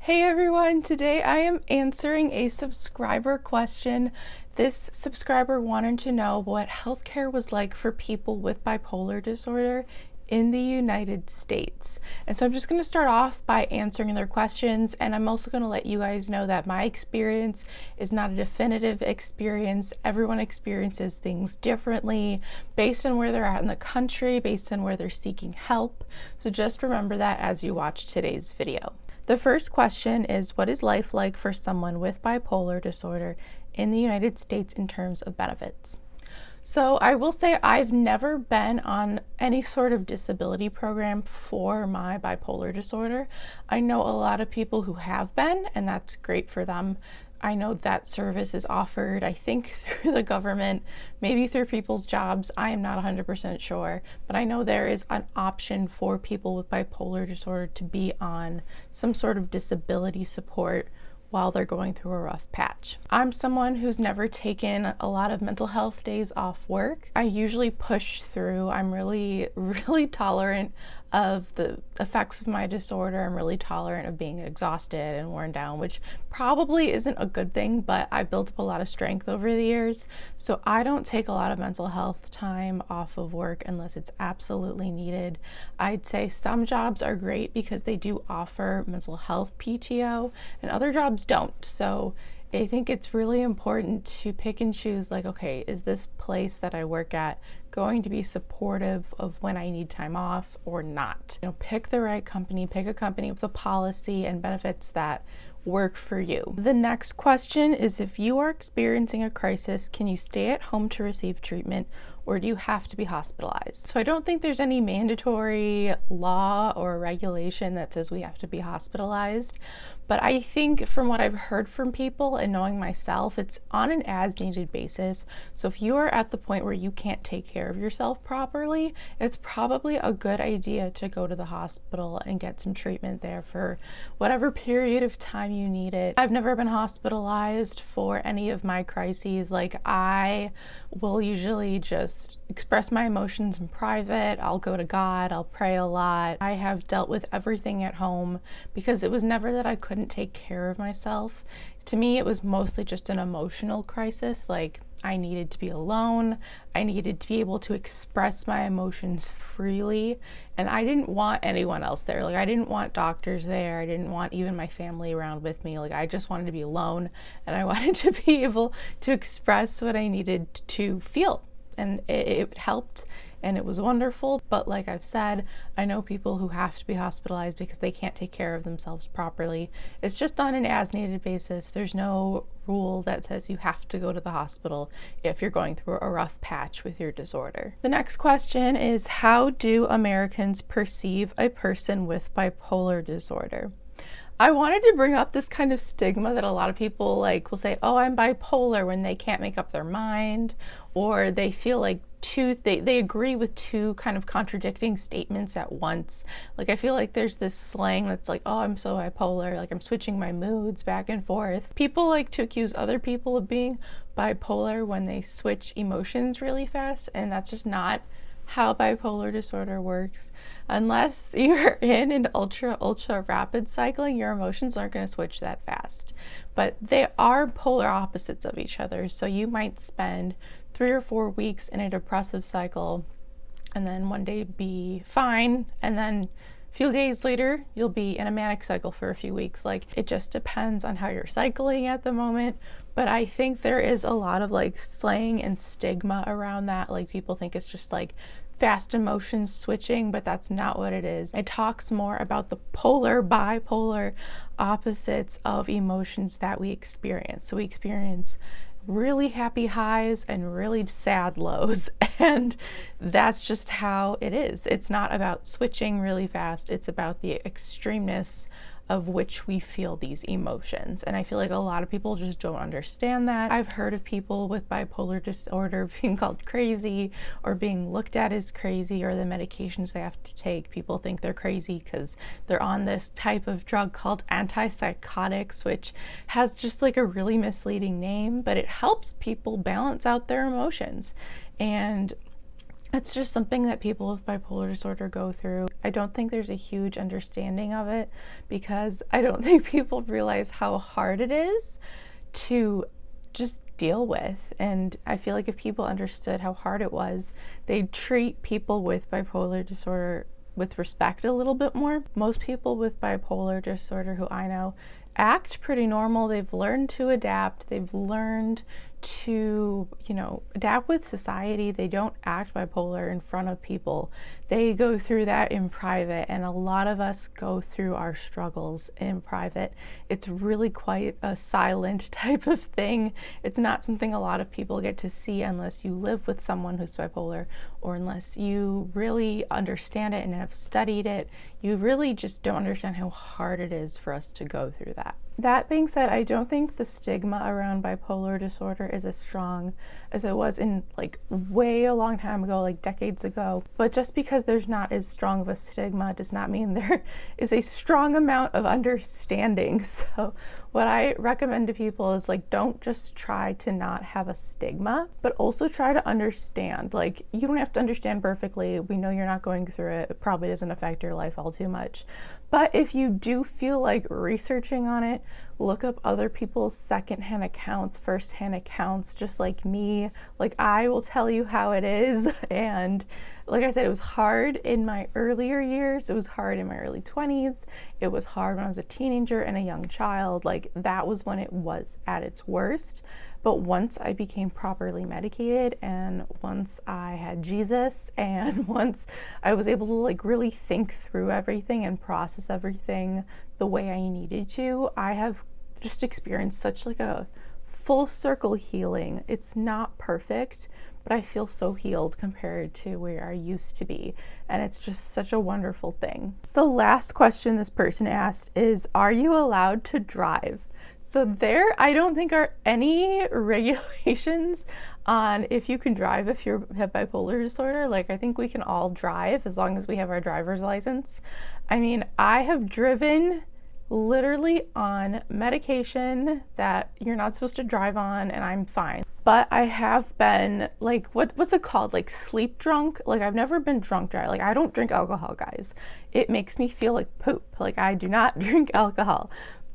Hey everyone, today I am answering a subscriber question. This subscriber wanted to know what healthcare was like for people with bipolar disorder in the United States. And so I'm just going to start off by answering their questions, and I'm also going to let you guys know that my experience is not a definitive experience. Everyone experiences things differently based on where they're at in the country, based on where they're seeking help. So just remember that as you watch today's video. The first question is, what is life like for someone with bipolar disorder in the United States in terms of benefits? So I will say I've never been on any sort of disability program for my bipolar disorder. I know a lot of people who have been, and that's great for them. I know that service is offered, I think, through the government, maybe through people's jobs. I am not 100% sure, but I know there is an option for people with bipolar disorder to be on some sort of disability support while they're going through a rough patch. I'm someone who's never taken a lot of mental health days off work. I usually push through. I'm really tolerant of the effects of my disorder. I'm really tolerant of being exhausted and worn down, which probably isn't a good thing, but I built up a lot of strength over the years. So I don't take a lot of mental health time off of work unless it's absolutely needed. I'd say some jobs are great because they do offer mental health PTO and other jobs don't. So I think it's really important to pick and choose, like, okay, is this place that I work at going to be supportive of when I need time off or not? Pick the right company, pick a company with a policy and benefits that work for you. The next question is, if you are experiencing a crisis, can you stay at home to receive treatment, or do you have to be hospitalized? So I don't think there's any mandatory law or regulation that says we have to be hospitalized, but I think from what I've heard from people and knowing myself, it's on an as needed basis. So if you are at the point where you can't take care of yourself properly, it's probably a good idea to go to the hospital and get some treatment there for whatever period of time you need it. I've never been hospitalized for any of my crises. Like, I will usually just express my emotions in private. I'll go to God, I'll pray a lot. I have dealt with everything at home because it was never that I couldn't take care of myself. To me, it was mostly just an emotional crisis. Like, I needed to be alone. I needed to be able to express my emotions freely. And I didn't want anyone else there. Like, I didn't want doctors there. I didn't want even my family around with me. Like, I just wanted to be alone, and I wanted to be able to express what I needed to feel. And it helped, and it was wonderful. But like I've said, I know people who have to be hospitalized because they can't take care of themselves properly. It's just on an as needed basis. There's no rule that says you have to go to the hospital if you're going through a rough patch with your disorder. The next question is, how do Americans perceive a person with bipolar disorder? I wanted to bring up this kind of stigma that a lot of people will say, oh, I'm bipolar, when they can't make up their mind, or they feel like they agree with two kind of contradicting statements at once. Like, I feel like there's this slang that's like, oh, I'm so bipolar, like I'm switching my moods back and forth. People like to accuse other people of being bipolar when they switch emotions really fast, and that's just not how bipolar disorder works. Unless you're in an ultra rapid cycling, your emotions aren't going to switch that fast. But they are polar opposites of each other. So you might spend 3 or 4 weeks in a depressive cycle and then one day be fine, and then a few days later you'll be in a manic cycle for a few weeks. Like, it just depends on how you're cycling at the moment. But I think there is a lot of slang and stigma around that. Like, people think it's just fast emotions switching, but that's not what it is. It talks more about the bipolar opposites of emotions that we experience. So we experience really happy highs and really sad lows, and that's just how it is. It's not about switching really fast. It's about the extremeness of which we feel these emotions. And I feel like a lot of people just don't understand that. I've heard of people with bipolar disorder being called crazy or being looked at as crazy, or the medications they have to take. People think they're crazy because they're on this type of drug called antipsychotics, which has just a really misleading name, but it helps people balance out their emotions. And It's just something that people with bipolar disorder go through. I don't think there's a huge understanding of it because I don't think people realize how hard it is to just deal with. And I feel like if people understood how hard it was, they'd treat people with bipolar disorder with respect a little bit more. Most people with bipolar disorder who I know act pretty normal. They've learned to adapt. They've learned to, adapt with society. They don't act bipolar in front of people. They go through that in private, and a lot of us go through our struggles in private. It's really quite a silent type of thing. It's not something a lot of people get to see unless you live with someone who's bipolar, or unless you really understand it and have studied it. You really just don't understand how hard it is for us to go through that. That being said, I don't think the stigma around bipolar disorder is as strong as it was in way a long time ago, like decades ago. But just because there's not as strong of a stigma does not mean there is a strong amount of understanding. So what I recommend to people is don't just try to not have a stigma, but also try to understand. You don't have to understand perfectly. We know you're not going through it. It probably doesn't affect your life all too much. But if you do feel like researching on it, look up other people's secondhand accounts, firsthand accounts, just like me. I will tell you how it is. And like I said, it was hard in my earlier years. It was hard in my early 20s. It was hard when I was a teenager and a young child. That was when it was at its worst. But once I became properly medicated, and once I had Jesus, and once I was able to really think through everything and process everything the way I needed to, I have just experienced such a full circle healing. It's not perfect, but I feel so healed compared to where I used to be. And it's just such a wonderful thing. The last question this person asked is, are you allowed to drive? So there, I don't think are any regulations on if you can drive if you have bipolar disorder. I think we can all drive as long as we have our driver's license. I mean, I have driven literally on medication that you're not supposed to drive on, and I'm fine. But I have been what's it called? Sleep drunk. I've never been drunk drive. I don't drink alcohol, guys. It makes me feel like poop. I do not drink alcohol.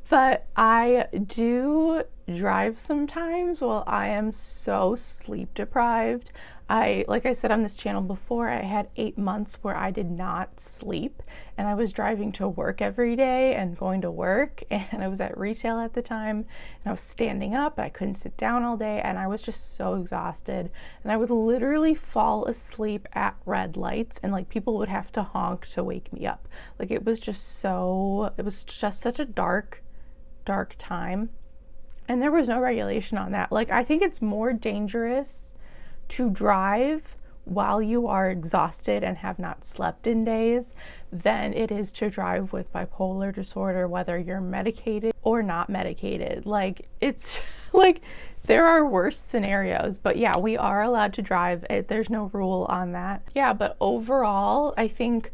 But I do drive sometimes while I am so sleep deprived. Like I said on this channel before, I had 8 months where I did not sleep, and I was driving to work every day and going to work, and I was at retail at the time, and I was standing up, I couldn't sit down all day, and I was just so exhausted, and I would literally fall asleep at red lights, and people would have to honk to wake me up. It was just such a dark time, and there was no regulation on that. I think it's more dangerous to drive while you are exhausted and have not slept in days than it is to drive with bipolar disorder, whether you're medicated or not medicated. It's there are worse scenarios, but yeah, we are allowed to drive. There's no rule on that. Yeah, but overall, I think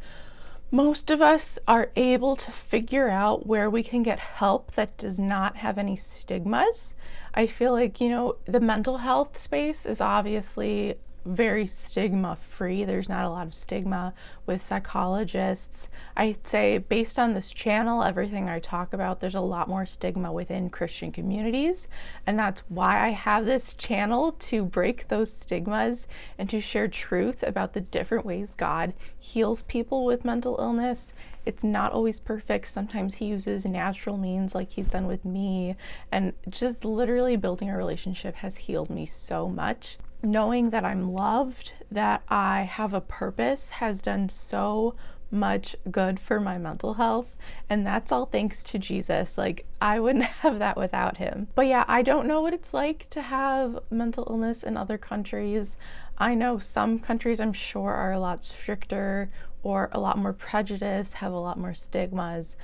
most of us are able to figure out where we can get help that does not have any stigmas. I feel the mental health space is obviously very stigma free. There's not a lot of stigma with psychologists. I'd say based on this channel, everything I talk about, there's a lot more stigma within Christian communities. And that's why I have this channel, to break those stigmas and to share truth about the different ways God heals people with mental illness. It's not always perfect. Sometimes he uses natural means like he's done with me. And just literally building a relationship has healed me so much. Knowing that I'm loved, that I have a purpose, has done so much good for my mental health. And that's all thanks to Jesus. I wouldn't have that without him. But yeah, I don't know what it's like to have mental illness in other countries. I know some countries, I'm sure, are a lot stricter or a lot more prejudiced, have a lot more stigmas.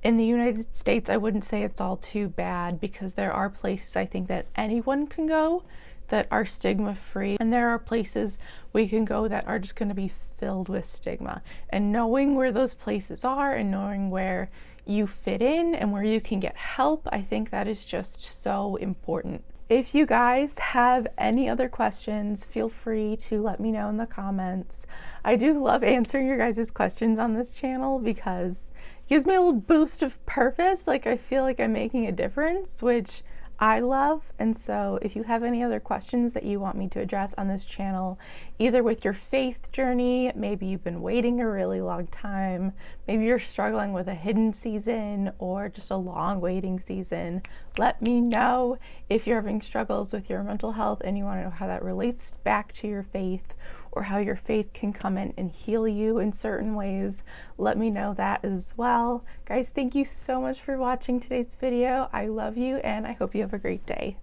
In the United States, I wouldn't say it's all too bad, because there are places I think that anyone can go that are stigma free, and there are places we can go that are just going to be filled with stigma. And knowing where those places are and knowing where you fit in and where you can get help, I think that is just so important. If you guys have any other questions, feel free to let me know in the comments. I do love answering your guys' questions on this channel because it gives me a little boost of purpose. Like, I feel like I'm making a difference, which I love. And so if you have any other questions that you want me to address on this channel, either with your faith journey, maybe you've been waiting a really long time, maybe you're struggling with a hidden season or just a long waiting season, let me know. If you're having struggles with your mental health and you want to know how that relates back to your faith, or how your faith can come in and heal you in certain ways, let me know that as well. Guys, thank you so much for watching today's video. I love you and I hope you have a great day.